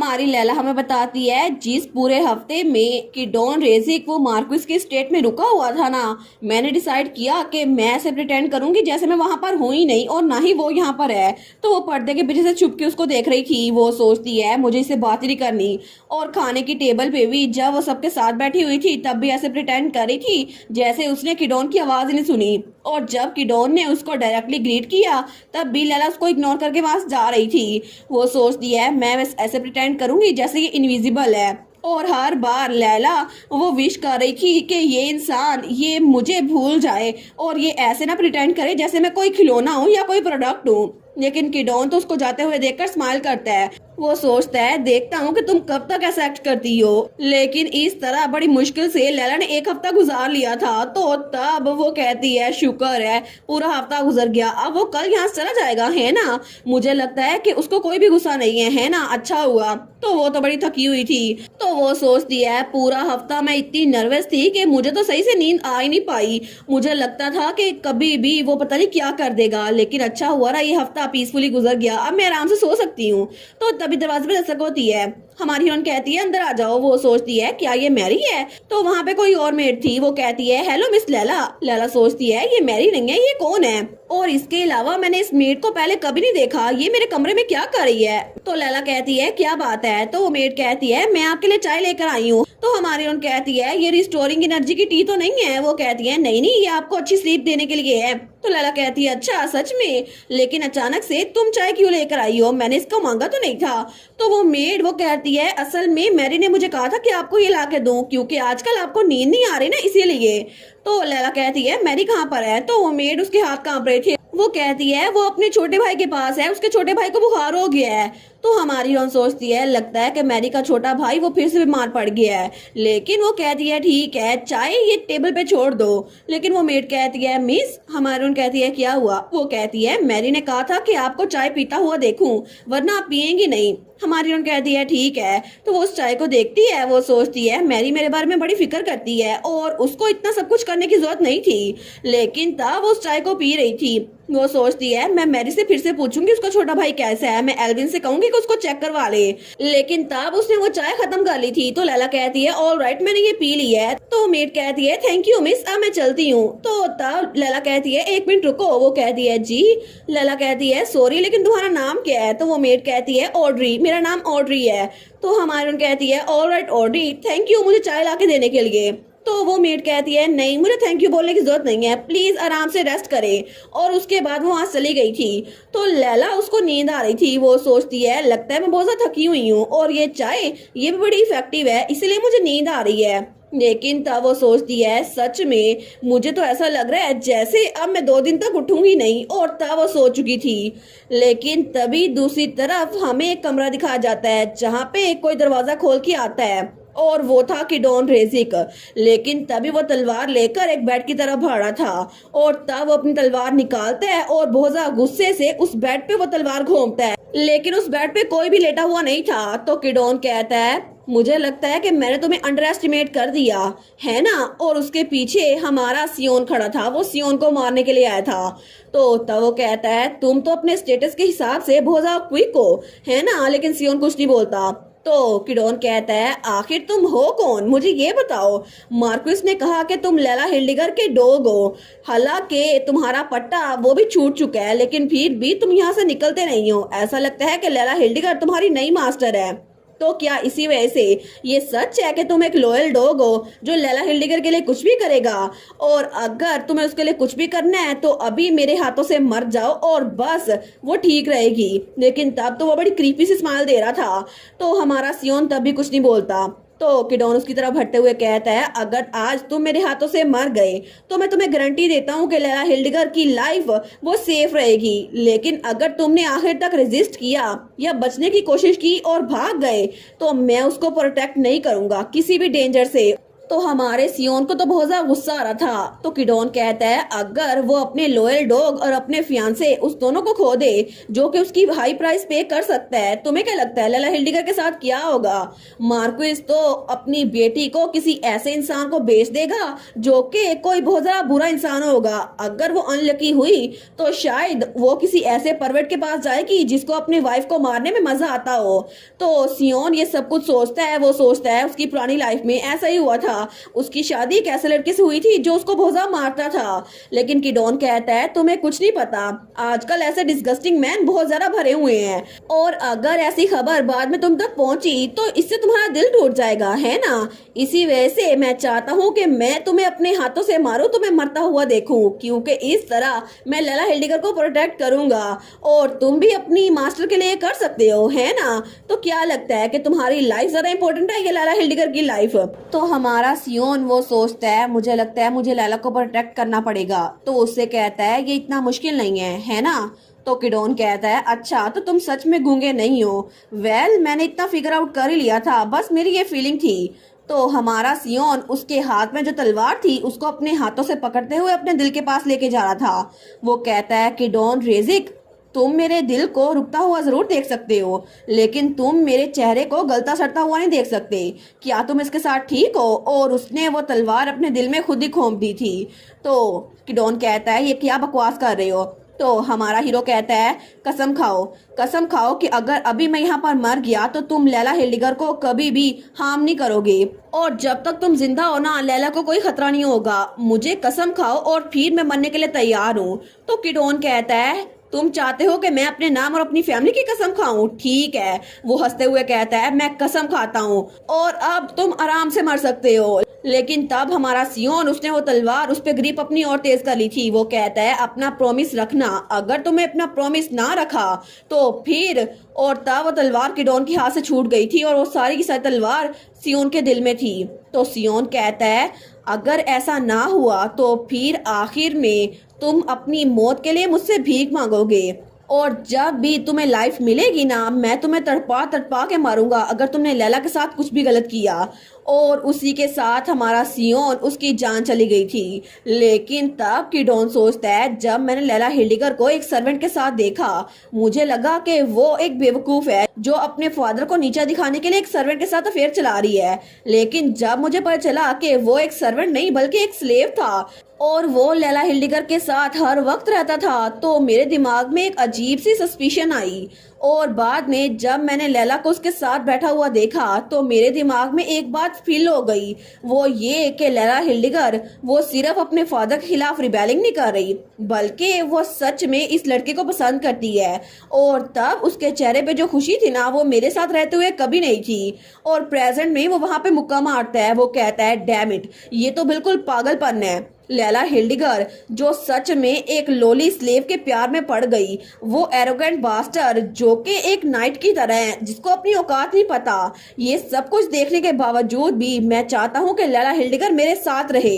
हमारी लैला हमें बताती है जिस पूरे हफ्ते में कि डॉन रेजिक वो मार्क्विस के स्टेट में रुका हुआ था ना, मैंने डिसाइड किया कि मैं ऐसे प्रिटेंड करूंगी जैसे मैं वहां पर हूं ही नहीं और ना ही वो यहाँ पर है। तो वो पर्दे के पीछे से छुप के उसको देख रही थी। वो सोचती है मुझे इससे बात ही नहीं करनी। और खाने की टेबल पे भी जब वो सबके साथ बैठी हुई थी तब भी ऐसे प्रिटेंड कर रही थी जैसे उसने किडोन की आवाज ही नहीं सुनी। और जब किडोन ने उसको डायरेक्टली ग्रीट किया तब भी लैला उसको इग्नोर करके वहां से जा रही थी। वो सोचती है मैं बस ऐसे प्रिटेंड करूंगी जैसे ये इनविजिबल है। और हर बार लैला वो विश कर रही थी कि ये इंसान ये मुझे भूल जाए और ये ऐसे ना प्रिटेंड करे जैसे मैं कोई खिलौना हूँ या कोई प्रोडक्ट हूँ। लेकिन किडोन तो उसको जाते हुए देखकर स्माइल करता है। वो सोचता है देखता हूँ कि तुम कब तक ऐसा एक्ट करती हो। लेकिन इस तरह बड़ी मुश्किल से लैला ने एक हफ्ता गुजार लिया था। तो तब वो कहती है शुक्र है पूरा हफ्ता गुजर गया, अब वो कल यहाँ से चला जाएगा है ना। मुझे लगता है कि उसको कोई भी गुस्सा नहीं है ना, अच्छा हुआ। तो वो तो बड़ी थकी हुई थी। तो वो सोचती है पूरा हफ्ता मैं इतनी नर्वस थी कि मुझे तो सही से नींद आ ही नहीं पाई। मुझे लगता था कि कभी भी वो पता नहीं क्या कर देगा, लेकिन अच्छा हुआ ना ये हफ्ता पीसफुली गुजर गया, अब मैं आराम से सो सकती हूँ। तो तभी दरवाजे पे दस्तक होती है। हमारी हीरोइन कहती है अंदर आ जाओ। वो सोचती है क्या ये मैरी है। तो वहाँ पे कोई और मेड थी। वो कहती है हेलो मिस लैला। लैला सोचती है ये मैरी नहीं है, ये कौन है। और इसके अलावा मैंने इस मेड को पहले कभी नहीं देखा, ये मेरे कमरे में क्या कर रही है। तो लैला कहती है क्या बात है। तो वो मेड कहती है मैं आपके लिए चाय लेकर आई हूँ। तो हमारी हीरोइन कहती है ये रिस्टोरिंग एनर्जी की टी तो नहीं है। वो कहती है नहीं नहीं, ये आपको अच्छी स्लीप देने के लिए है। तो लैला कहती है अच्छा सच में, लेकिन अचानक से तुम चाय क्यों लेकर आई हो, मैंने इसको मांगा तो नहीं था। तो वो मेड वो कहती है असल में मैरी ने मुझे कहा था कि आपको ये ला के दूं क्योंकि आजकल आपको नींद नहीं आ रही ना, इसीलिए। तो लैला कहती है मैरी कहाँ पर है। तो वो मेड उसके हाथ कांप रहे थे। वो कहती है वो अपने छोटे भाई के पास है, उसके छोटे भाई को बुखार हो गया है। तो हमारी हीरोइन सोचती है लगता है कि मैरी का छोटा भाई वो फिर से बीमार पड़ गया है। लेकिन वो कहती है ठीक है चाय ये टेबल पे छोड़ दो। लेकिन वो मेड कहती है मिस। हमारी हीरोइन कहती है क्या हुआ। वो कहती है मैरी ने कहा था कि आपको चाय पीता हुआ देखूं वरना आप पियेंगी नहीं। हमारी हीरोइन कहती है ठीक है। तो वो उस चाय को देखती है। वो सोचती है मैरी मेरे बारे में बड़ी फिक्र करती है और उसको इतना सब कुछ करने की जरूरत नहीं थी, लेकिन तब वो उस चाय को पी रही थी। वो सोचती है मैं मैरी से फिर से पूछूंगी उसका छोटा भाई कैसा है, मैं एल्विन से कहूंगी कि उसको चेक करवा ले। लेकिन तब उसने वो चाय खत्म कर ली थी। तो लैला कहती है ऑल राइट मैंने ये पी ली है। तो मेड कहती है थैंक यू मिस, अब मैं चलती हूँ। तो तब लैला कहती है एक मिनट रुको। वो कहती है जी। लैला कहती है सॉरी लेकिन तुम्हारा नाम क्या है। तो वो मेड कहती है ऑड्री, मेरा नाम ऑड्री है। तो हमारी कहती है all right Audrey thank you मुझे चाय ला के देने के लिए। तो वो मेड कहती है नहीं मुझे थैंक यू बोलने की जरूरत नहीं है, प्लीज आराम से रेस्ट करें। और उसके बाद वो वहां चली गई थी। तो लैला उसको नींद आ रही थी। वो सोचती है लगता है मैं बहुत ज्यादा थकी हुई हूँ और ये चाय ये भी बड़ी इफेक्टिव है इसलिए मुझे नींद आ रही है। लेकिन तब वो सोचती है सच में मुझे तो ऐसा लग रहा है जैसे अब मैं 2 दिन तक उठूंगी नहीं। और तब वो सो चुकी थी। लेकिन तभी दूसरी तरफ हमें एक कमरा दिखाया जाता है जहाँ पे कोई दरवाजा खोल के आता है और वो था किडोन रेजिक। लेकिन तभी वो तलवार लेकर एक बेड की तरफ भाड़ा था और तब वो अपनी तलवार निकालता है और बहुत ज्यादा गुस्से से उस बेड पे वो तलवार घोंपता है। लेकिन उस बेड पे कोई भी लेटा हुआ नहीं था। तो किडोन कहता है मुझे लगता है कि मैंने तुम्हें अंडर एस्टिमेट कर दिया है ना। और उसके पीछे हमारा सियोन खड़ा था, वो सियोन को मारने के लिए आया था। तो तब वो कहता है तुम तो अपने स्टेटस के हिसाब से बहुत ज्यादा क्विक हो है ना। लेकिन सियोन कुछ नहीं बोलता। तो किडोन कहता है आखिर तुम हो कौन, मुझे ये बताओ। मार्क्विस ने कहा कि तुम लैला हिल्डिगर के डॉग हो, हालांकि तुम्हारा पट्टा वो भी छूट चुका है लेकिन फिर भी तुम यहाँ से निकलते नहीं हो। ऐसा लगता है कि लैला हिल्डिगर तुम्हारी नई मास्टर है। तो क्या इसी वजह से ये सच है कि तुम एक लॉयल डॉग हो जो लैला हिल्डिगर के लिए कुछ भी करेगा। और अगर तुम्हें उसके लिए कुछ भी करना है तो अभी मेरे हाथों से मर जाओ और बस वो ठीक रहेगी। लेकिन तब तो वो बड़ी क्रीपी सी स्माइल दे रहा था। तो हमारा सियोन तब भी कुछ नहीं बोलता। तो किडोन उसकी तरफ हटते हुए कहता है अगर आज तुम मेरे हाथों से मर गए तो मैं तुम्हें गारंटी देता हूँ कि लैला हिल्डिगर की लाइफ वो सेफ रहेगी। लेकिन अगर तुमने आखिर तक रेजिस्ट किया या बचने की कोशिश की और भाग गए तो मैं उसको प्रोटेक्ट नहीं करूंगा किसी भी डेंजर से। तो हमारे सियोन को तो बहुत ज्यादा गुस्सा आ रहा था। तो किडोन कहता है अगर वो अपने लॉयल डॉग और अपने फियांसे उस दोनों को खो दे जो कि उसकी हाई प्राइस पे कर सकता है, तुम्हें क्या लगता है लैला हिल्डिगर के साथ क्या होगा? मार्क्विस तो अपनी बेटी को किसी ऐसे इंसान को बेच देगा जो कि कोई बहुत ज्यादा बुरा इंसान होगा। अगर वो अनलकी हुई तो शायद वो किसी ऐसे परवर्ट के पास जाएगी जिसको अपनी वाइफ को मारने में मजा आता हो। तो सियोन ये सब कुछ सोचता है। वो सोचता है उसकी पुरानी लाइफ में ऐसा ही हुआ था, उसकी शादी एक ऐसे लड़के से हुई थी जो उसको बहुत ज्यादा मारता था। लेकिन किडोन कहता है तुम्हें कुछ नहीं पता, आजकल ऐसे डिस्गस्टिंग मैन बहुत ज्यादा भरे हुए हैं और अगर ऐसी खबर बाद में तुम तक पहुंची तो इससे तुम्हारा दिल टूट जाएगा, है ना? इसी वजह से मैं चाहता हूँ कि मैं तुम्हें अपने हाथों से मारूं, तुम्हें मरता हुआ देखूं, क्योंकि इस तरह मैं लैला हिल्डिगर को प्रोटेक्ट करूंगा और तुम भी अपनी मास्टर के लिए कर सकते हो, है ना? तो क्या लगता है कि तुम्हारी लाइफ ज्यादा इंपॉर्टेंट है या लैला हिल्डिगर की लाइफ? तो हमारा सियोन वो सोचता है मुझे लगता है मुझे लैला को प्रोटेक्ट करना पड़ेगा। तो उससे कहता है ये इतना मुश्किल नहीं है ना? तो किडोन कहता है अच्छा तो तुम सच में गूंगे नहीं हो। वेल मैंने इतना फिगर आउट कर ही लिया था, बस मेरी ये फीलिंग थी। तो हमारा सियोन उसके हाथ में जो तलवार थी उसको अपने हाथों से पकड़ते हुए अपने दिल के पास लेके जा रहा था। वो कहता है किडोन रेजिक तुम मेरे दिल को रुकता हुआ जरूर देख सकते हो लेकिन तुम मेरे चेहरे को गलता सड़ता हुआ नहीं देख सकते। क्या तुम इसके साथ ठीक हो? और उसने वो तलवार अपने दिल में खुद ही घोंप दी थी। तो किडोन कहता है ये क्या बकवास कर रहे हो? तो हमारा हीरो कहता है कसम खाओ कि अगर अभी मैं यहाँ पर मर गया तो तुम लैला हिल्डिगर को कभी भी हार्म नहीं करोगे और जब तक तुम जिंदा हो ना लैला को कोई खतरा नहीं होगा। मुझे कसम खाओ और फिर मैं मरने के लिए तैयार हूँ। तो किडोन कहता है तुम चाहते हो कि मैं अपने नाम और अपनी फैमिली की कसम खाऊं? ठीक है। वो हंसते हुए कहता है मैं कसम खाता हूँ और अब तुम आराम से मर सकते हो। लेकिन तब हमारा सियोन उसने वो तलवार उस पर ग्रिप अपनी और तेज कर ली थी। वो कहता है अपना प्रॉमिस रखना, अगर तुमने अपना प्रॉमिस ना रखा तो फिर। और तब वो तलवार किडोन के हाथ से छूट गई थी और वो सारी की सारी तलवार सियोन के दिल में थी। तो सियोन कहता है अगर ऐसा ना हुआ तो फिर आखिर में तुम अपनी मौत के लिए मुझसे भीख मांगोगे और जब भी तुम्हें लाइफ मिलेगी ना मैं तुम्हें तड़पा तड़पा के मारूंगा अगर तुमने लैला के साथ कुछ भी गलत किया। और उसी के साथ हमारा सियोन उसकी जान चली गई थी। लेकिन तब किडोन सोचता है जब मैंने लैला हिल्डिगर को एक सर्वेंट के साथ देखा मुझे लगा कि वो एक बेवकूफ है जो अपने फादर को नीचा दिखाने के लिए एक सर्वेंट के साथ अफेयर चला रही है। लेकिन जब मुझे पता चला कि वो एक सर्वेंट नहीं बल्कि एक स्लेव था और वो लैला हिल्डिगर के साथ हर वक्त रहता था तो मेरे दिमाग में एक अजीब सी सस्पिशन आई। और बाद में जब मैंने लैला को उसके साथ बैठा हुआ देखा तो मेरे दिमाग में एक बात फील हो गई, वो ये कि लैला हिल्डिगर वो सिर्फ अपने फादर के खिलाफ रिबेलिंग नहीं कर रही बल्कि वो सच में इस लड़के को पसंद करती है। और तब उसके चेहरे पे जो खुशी थी ना वो मेरे साथ रहते हुए कभी नहीं थी। और प्रेजेंट में वो वहां पे मुक्का मारता है। वो कहता है डैम इट, ये तो बिल्कुल पागलपन है। लैला हिल्डिगर जो सच में एक लोली स्लेव के प्यार में पड़ गई, वो एरोगेंट बास्टर जो कि एक नाइट की तरह है जिसको अपनी औकात नहीं पता। ये सब कुछ देखने के बावजूद भी मैं चाहता हूँ कि लैला हिल्डिगर मेरे साथ रहे।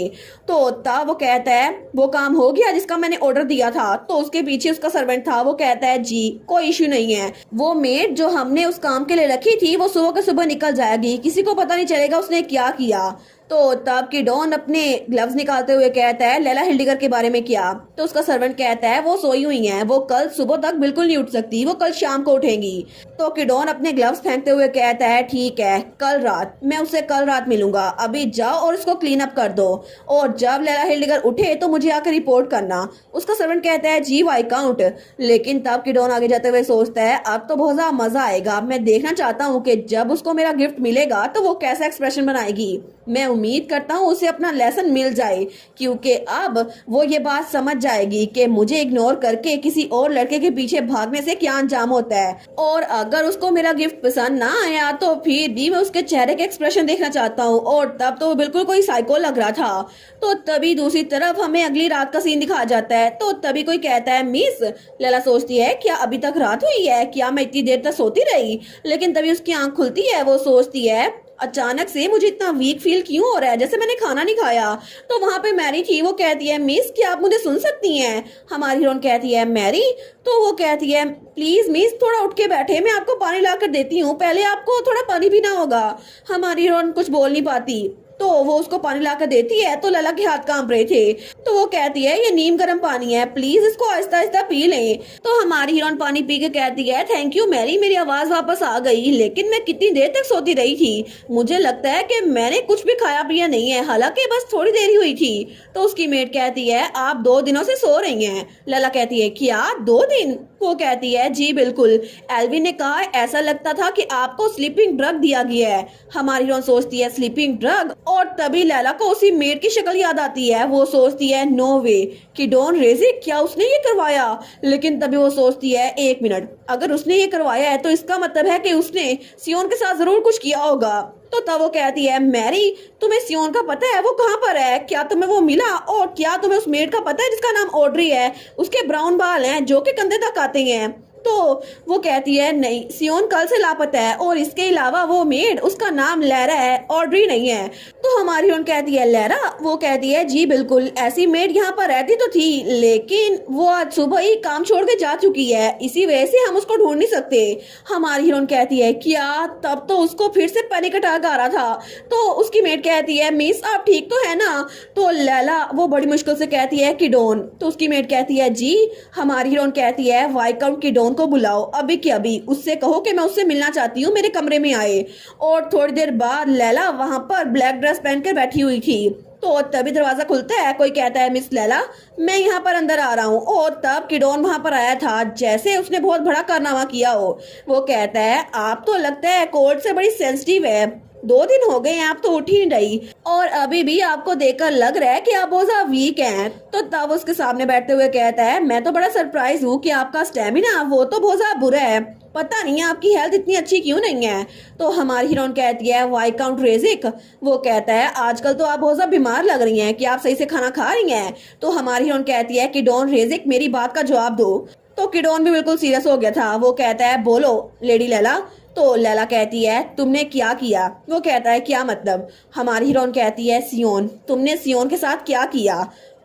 तो तब वो कहता है वो काम हो गया जिसका मैंने ऑर्डर दिया था। तो उसके पीछे उसका सर्वेंट था। वो कहता है जी कोई इश्यू नहीं है, वो मेड जो हमने उस काम के लिए रखी थी वो सुबह के सुबह निकल जाएगी, किसी को पता नहीं चलेगा उसने क्या किया। तो तब किडोन अपने ग्लव्स निकालते हुए कहता है लैला हिल्डिगर के बारे में क्या? तो उसका सर्वेंट कहता है वो सोई हुई हैं, वो कल सुबह तक बिल्कुल नहीं उठ सकती, वो कल शाम को उठेंगी। तो किडोन अपने ग्लव्स फेंकते हुए कहता है ठीक है कल रात, मैं उससे कल रात मिलूंगा, अभी जाओ और इसको क्लीन अप कर दो और जब लैला हिल्डिगर उठे तो मुझे आकर रिपोर्ट करना। उसका सर्वेंट कहता है जी वाई काउंट। लेकिन तब किडोन आगे जाते हुए सोचता है अब तो बहुत ज्यादा मजा आएगा, मैं देखना चाहता हूँ कि जब उसको मेरा गिफ्ट मिलेगा तो वो कैसा एक्सप्रेशन बनाएगी। मैं उम्मीद करता हूँ उसे अपना लेसन मिल जाए क्योंकि अब वो ये बात समझ जाएगी कि मुझे इग्नोर करके किसी और लड़के के पीछे भागने से क्या अंजाम होता है। और अगर उसको मेरा गिफ्ट पसंद ना आया तो फिर भी मैं उसके चेहरे के एक्सप्रेशन देखना चाहता हूँ। और तब तो वो बिल्कुल कोई साइको लग रहा था। तो तभी दूसरी तरफ हमें अगली रात का सीन दिखाया जाता है। तो तभी कोई कहता है मिस। लैला सोचती है क्या अभी तक रात हुई है, क्या मैं इतनी देर तक सोती रही? लेकिन तभी उसकी आंख खुलती है। वो सोचती है अचानक से मुझे इतना वीक फील क्यों हो रहा है, जैसे मैंने खाना नहीं खाया। तो वहां पे मैरी थी। वो कहती है मिस क्या आप मुझे सुन सकती हैं? हमारी हीरोइन कहती है मैरी। तो वो कहती है प्लीज मिस थोड़ा उठ के बैठे, मैं आपको पानी ला कर देती हूँ, पहले आपको थोड़ा पानी पीना होगा। हमारी हीरोइन कुछ बोल नहीं पाती। तो वो उसको पानी ला कर देती है तो लैला के हाथ कांप रहे थे। तो वो कहती है ये नीम गर्म पानी है, प्लीज इसको आहिस्ता आहिस्ता पी लें। तो हमारी हीरोइन पानी पी के कहती है थैंक यू मैरी, मेरी आवाज वापस आ गई, लेकिन मैं कितनी देर तक सोती रही थी, मुझे लगता है कि मैंने कुछ भी खाया पिया नहीं है, हालांकि बस थोड़ी देर ही हुई थी। तो उसकी मेट कहती है आप 2 दिनों से सो रही हैं। लैला कहती है क्या 2 दिन? वो कहती है जी बिल्कुल, एल्विन ने कहा ऐसा लगता था कि आपको स्लीपिंग ड्रग दिया गया है। हमारी हीरोइन सोचती है स्लीपिंग ड्रग, और तभी लैला को उसी मेड की शक्ल याद आती है। वो सोचती है नो वे कि डॉन रेजिक क्या उसने ये करवाया, लेकिन तभी वो सोचती है 1 मिनट, अगर उसने ये करवाया है तो इसका मतलब है कि उसने सियोन के साथ जरूर कुछ किया होगा। तो तब वो कहती है मैरी तुम्हें सियोन का पता है, वो कहाँ पर है, क्या तुम्हें वो मिला, और क्या तुम्हें उस मेड का पता है जिसका नाम ऑड्री है, उसके ब्राउन बाल हैं जो कि कंधे तक आते हैं। तो वो कहती है नहीं, सियोन कल से लापता है, और इसके अलावा वो मेड उसका नाम लैरा है, ऑड्री नहीं है। तो हमारी हीरोइन कहती है लैरा? वो कहती है जी बिल्कुल, ऐसी मेड यहाँ पर रहती तो थी, लेकिन वो आज सुबह ही काम छोड़ के जा चुकी है, इसी वजह से हम उसको ढूंढ नहीं सकते। हमारी हीरोइन कहती है क्या, तब तो उसको फिर से पैनिक अटैक आ रहा था। तो उसकी मेड कहती है मिस आप ठीक तो है ना? तो लैला वो बड़ी मुश्किल से कहती है किडोन। तो उसकी मेड कहती है जी। हमारी हीरोइन कहती है वाइकाउंट किडोन को बुलाओ अभी के अभी, उससे कहो कि मैं उससे मिलना चाहती हूँ, मेरे कमरे में आए। और थोड़ी देर बाद लैला वहां पर ब्लैक ड्रेस पहनकर बैठी हुई थी। तो तभी दरवाजा खुलता है, कोई कहता है मिस लैला मैं यहाँ पर अंदर आ रहा हूँ, और तब किडोन वहां पर आया था जैसे उसने बहुत बड़ा कारनामा किया हो। वो कहता है आप तो लगता है कोर्ट से बड़ी सेंसिटिव है, 2 दिन हो गए आप तो उठ ही नहीं रही, और अभी भी आपको देखकर लग रहा है कि आप बहुत ज्यादा वीक हैं। तो तब उसके सामने बैठते हुए कहता है मैं तो बड़ा सरप्राइज हूँ कि आपका स्टेमिना वो तो बहुत ज्यादा बुरा है, पता नहीं है आपकी हेल्थ इतनी अच्छी क्यों नहीं है। तो हमारी हीरोइन कहती है वाइकाउंट रेजिक। वो कहता है आजकल तो आप बहुत ज्यादा बीमार लग रही हैं, कि आप सही से खाना खा रही हैं। तो हमारी हीरोइन कहती है कि डॉन रेजिक मेरी बात का जवाब दो। तो किडोन भी बिल्कुल सीरियस हो गया था। वो कहता है बोलो लेडी लैला। तो लैला कहती है तुमने क्या किया? वो कहता है क्या मतलब? हमारी हीरोइन कहती है सियोन, तुमने सियोन के साथ क्या किया?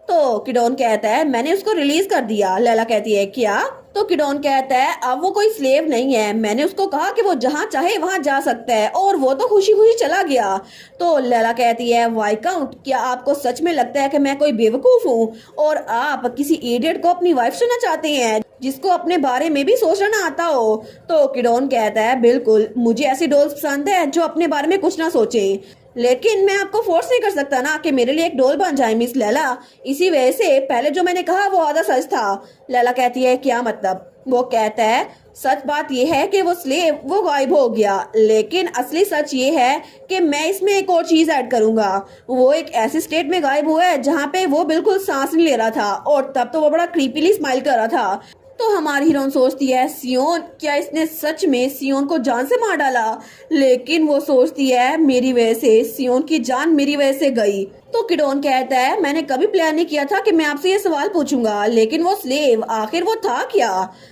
तो किडोन कहता है मैंने उसको रिलीज कर दिया। लैला कहती है क्या? तो किडोन कहता है अब वो कोई स्लेव नहीं है, मैंने उसको कहा कि वो जहाँ चाहे वहाँ जा सकता है, और वो तो खुशी खुशी चला गया। तो लैला कहती है वाइकाउंट क्या आपको सच में लगता है कि मैं कोई बेवकूफ हूँ और आप किसी इडियट को अपनी वाइफ चुनना चाहते हैं जिसको अपने बारे में भी सोचना ना आता हो? तो किडोन कहता है बिल्कुल, मुझे ऐसी डॉल्स पसंद है जो अपने बारे में कुछ ना सोचे, लेकिन मैं आपको फोर्स नहीं कर सकता ना कि मेरे लिए एक डॉल बन जाए मिस लैला, इसी वजह से पहले जो मैंने कहा वो आधा सच था। लैला कहती है क्या मतलब? वो कहता है सच बात यह है कि वो स्लेव वो गायब हो गया, लेकिन असली सच ये है कि मैं इसमें एक और चीज ऐड करूंगा। वो एक ऐसी स्टेट में गायब हुआ है जहाँ पे वो बिल्कुल सांस नहीं ले रहा था, और तब तो वो बड़ा क्रीपीली स्माइल कर रहा था। तो हमारी हीरोइन सोचती है सियोन क्या इसने सच में सियोन को जान से मार डाला? लेकिन वो सोचती है मेरी वजह से सियोन की जान मेरी वजह से गई। तो किडोन कहता है मैंने कभी प्लान नहीं किया था कि मैं आपसे ये सवाल पूछूंगा, लेकिन वो स्लेव आखिर वो था क्या?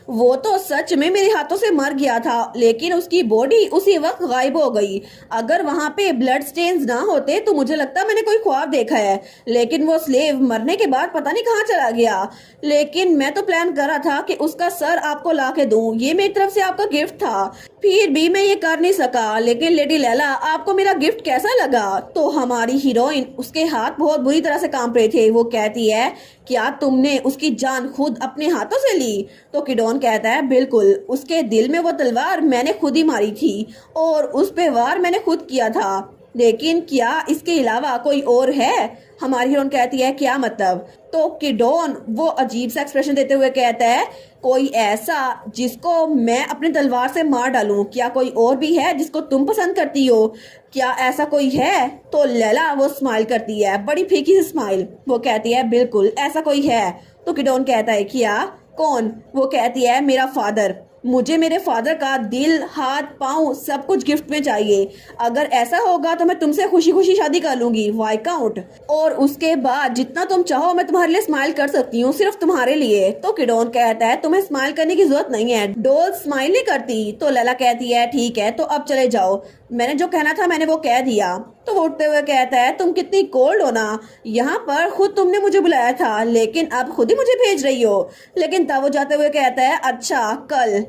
वो तो सच में मेरे हाथों से मर गया था, लेकिन उसकी बॉडी उसी वक्त गायब हो गई। अगर वहां पे ब्लड स्टेन्स ना होते तो मुझे लगता मैंने कोई ख्वाब देखा है, लेकिन वो स्लेव मरने के बाद पता नहीं कहाँ चला गया। लेकिन मैं तो प्लान कर रहा था कि उसका सर आपको ला के दूं, ये मेरी तरफ से आपका गिफ्ट था, फिर भी मैं ये कर नहीं सका। लेकिन लेडी लैला आपको मेरा गिफ्ट कैसा लगा? तो हमारी हीरोइन उसके हाथ बहुत बुरी तरह से कांप रहे थे। वो कहती है क्या तुमने उसकी जान खुद अपने हाथों से ली? तो किडोन कहता है बिल्कुल, उसके दिल में वो तलवार मैंने खुद ही मारी थी और उस पे वार मैंने खुद किया था, लेकिन क्या इसके अलावा कोई और है? हमारी हीरोइन कहती है क्या मतलब? तो किडोन वो अजीब सा एक्सप्रेशन देते हुए कहता है कोई ऐसा जिसको मैं अपनी तलवार से मार डालूं, क्या कोई और भी है जिसको तुम पसंद करती हो? क्या ऐसा कोई है? तो लैला वो स्माइल करती है, बड़ी फीकी सी स्माइल। वो कहती है बिल्कुल ऐसा कोई है। तो किडोन कहता है क्या? कौन? वो कहती है मेरा फादर, मुझे मेरे फादर का दिल हाथ पाँव सब कुछ गिफ्ट में चाहिए। अगर ऐसा होगा तो मैं तुमसे खुशी खुशी शादी कर लूंगी वाइकाउंट, और उसके बाद जितना तुम चाहो मैं तुम्हारे लिए स्माइल कर सकती हूँ, सिर्फ तुम्हारे लिए। तो किडोन कहता है तुम्हें स्माइल करने की जरूरत नहीं है, डॉल स्माइल नहीं करती। तो लैला कहती है ठीक है तो अब चले जाओ, मैंने जो कहना था मैंने वो कह दिया। तो वो उठते हुए कहता है तुम कितनी कोल्ड हो ना, यहाँ पर खुद तुमने मुझे बुलाया था लेकिन अब खुद ही मुझे भेज रही हो। लेकिन तब वो जाते हुए कहता है अच्छा कल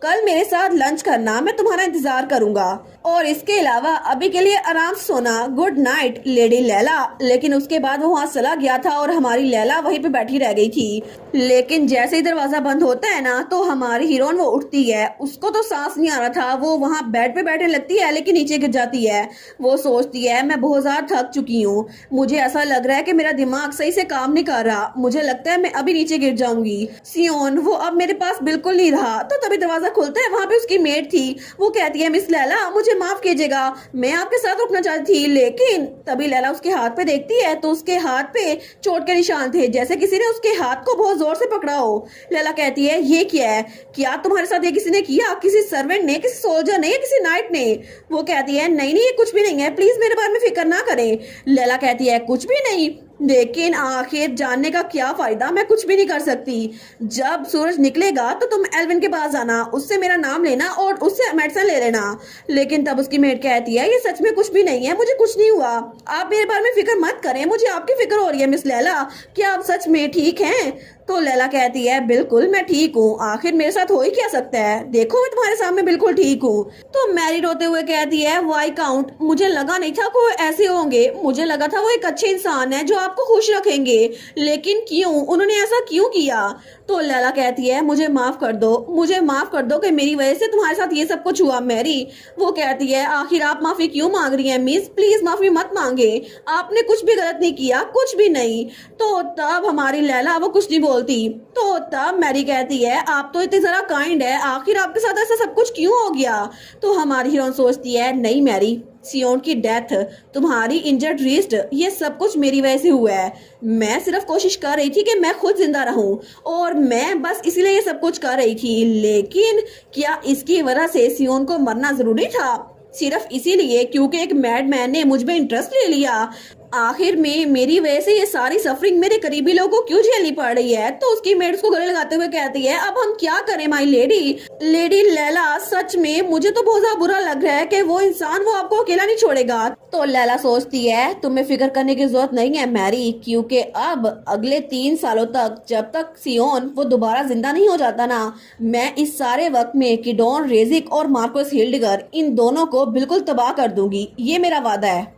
कल मेरे साथ लंच करना, मैं तुम्हारा इंतजार करूंगा। और इसके अलावा अभी के लिए आराम से सोना, गुड नाइट लेडी लैला। लेकिन उसके बाद वो वहाँ चला गया था और हमारी लैला वहीं पे बैठी रह गई थी। लेकिन जैसे ही दरवाजा बंद होता है ना, तो हमारी हीरोइन वो उठती है। उसको तो सांस नहीं आ रहा था, वो वहाँ बेड पे बैठने लगती है लेकिन नीचे गिर जाती है। वो सोचती है मैं बहुत ज्यादा थक चुकी हूँ, मुझे ऐसा लग रहा है कि मेरा दिमाग सही से काम नहीं कर रहा, मुझे लगता है मैं अभी नीचे गिर जाऊंगी। सियोन वो अब मेरे पास बिल्कुल नहीं रहा। तो तभी दरवाजा खुलता है, वहां पे उसकी मेड थी। वो कहती है मिस लैला मुझे माफ कीजिएगा, मैं आपके साथ रुकना चाहती थी। लेकिन तभी लैला उसके हाथ पे देखती है तो उसके हाथ पे चोट के निशान थे, जैसे किसी ने उसके हाथ को बहुत जोर से पकड़ा हो। लैला कहती है ये क्या है, क्या तुम्हारे साथ ये किसी ने किया, किसी सर्वेंट ने, किसी सोल्जर ने या किसी नाइट ने? वो कहती है नहीं नहीं ये कुछ भी नहीं है, प्लीज मेरे बारे में फिक्र ना करें। लैला कहती है कुछ भी नहीं, लेकिन आखिर जानने का क्या फायदा, मैं कुछ भी नहीं कर सकती। जब सूरज निकलेगा तो तुम एल्विन के पास जाना, उससे मेरा नाम लेना और उससे मेडिसिन ले लेना। लेकिन तब उसकी मेड कहती है ये सच में कुछ भी नहीं है, मुझे कुछ नहीं हुआ, आप मेरे बारे में फिक्र मत करें, मुझे आपकी फिक्र हो रही है मिस लैला, क्या आप सच में ठीक हैं? तो लैला कहती है बिल्कुल मैं ठीक हूँ, आखिर मेरे साथ हो ही क्या सकता है, देखो मैं तुम्हारे सामने बिल्कुल ठीक हूँ। तो मैरी रोते हुए कहती है वाई काउंट, मुझे लगा नहीं था वो ऐसे होंगे, मुझे लगा था वो एक अच्छे इंसान है जो आपको खुश रखेंगे, लेकिन क्यों, उन्होंने ऐसा क्यों किया? तो लैला कहती है मुझे माफ कर दो, मुझे माफ कर दो कि मेरी वजह से तुम्हारे साथ ये सब कुछ हुआ मैरी। वो कहती है आखिर आप माफी क्यों मांग रही हैं मिस, प्लीज माफी मत मांगे, आपने कुछ भी गलत नहीं किया, कुछ भी नहीं। तो तब हमारी लैला वो कुछ नहीं बोलती। तो तब मैरी कहती है आप तो इतनी जरा काइंड है, आखिर आपके साथ ऐसा सब कुछ क्यों हो गया? तो हमारी हीरोइन सोचती है नहीं मैरी, सियोन की डेथ, तुम्हारी इंजर्ड रिस्ट, ये सब कुछ मेरी वजह से हुआ है। मैं सिर्फ कोशिश कर रही थी कि मैं खुद जिंदा रहूं और मैं बस इसीलिए ये सब कुछ कर रही थी। लेकिन क्या इसकी वजह से सियोन को मरना जरूरी था? सिर्फ इसीलिए क्योंकि एक मैडमैन ने मुझ में इंटरेस्ट ले लिया? आखिर में मेरी वजह से ये सारी सफरिंग मेरे करीबी लोगों को क्यों झेलनी पड़ रही है? तो उसकी मेड उसको गले लगाते हुए कहती है अब हम क्या करें माई लेडी, लेडी लैला सच में मुझे तो बहुत ज्यादा बुरा लग रहा है कि वो इंसान वो आपको अकेला नहीं छोड़ेगा। तो लैला सोचती है तुम्हें फिक्र करने की जरूरत नहीं है मैरी, क्योंकि अब अगले 3 सालों तक जब तक सियोन वो दोबारा जिंदा नहीं हो जाता ना, मैं इस सारे वक्त में गिडोन रेजिक और मार्कोस हिल्डगर इन दोनों को बिल्कुल तबाह कर दूंगी, ये मेरा वादा है।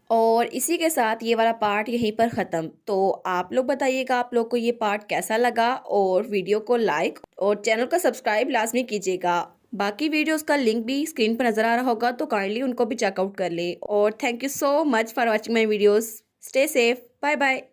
और इसी के साथ ये वाला पार्ट यहीं पर ख़त्म। तो आप लोग बताइएगा आप लोग को ये पार्ट कैसा लगा, और वीडियो को लाइक और चैनल को सब्सक्राइब लाजमी कीजिएगा। बाकी वीडियोस का लिंक भी स्क्रीन पर नज़र आ रहा होगा, तो काइंडली उनको भी चेकआउट कर लें। और thank you so much for watching my videos. Stay safe, bye bye.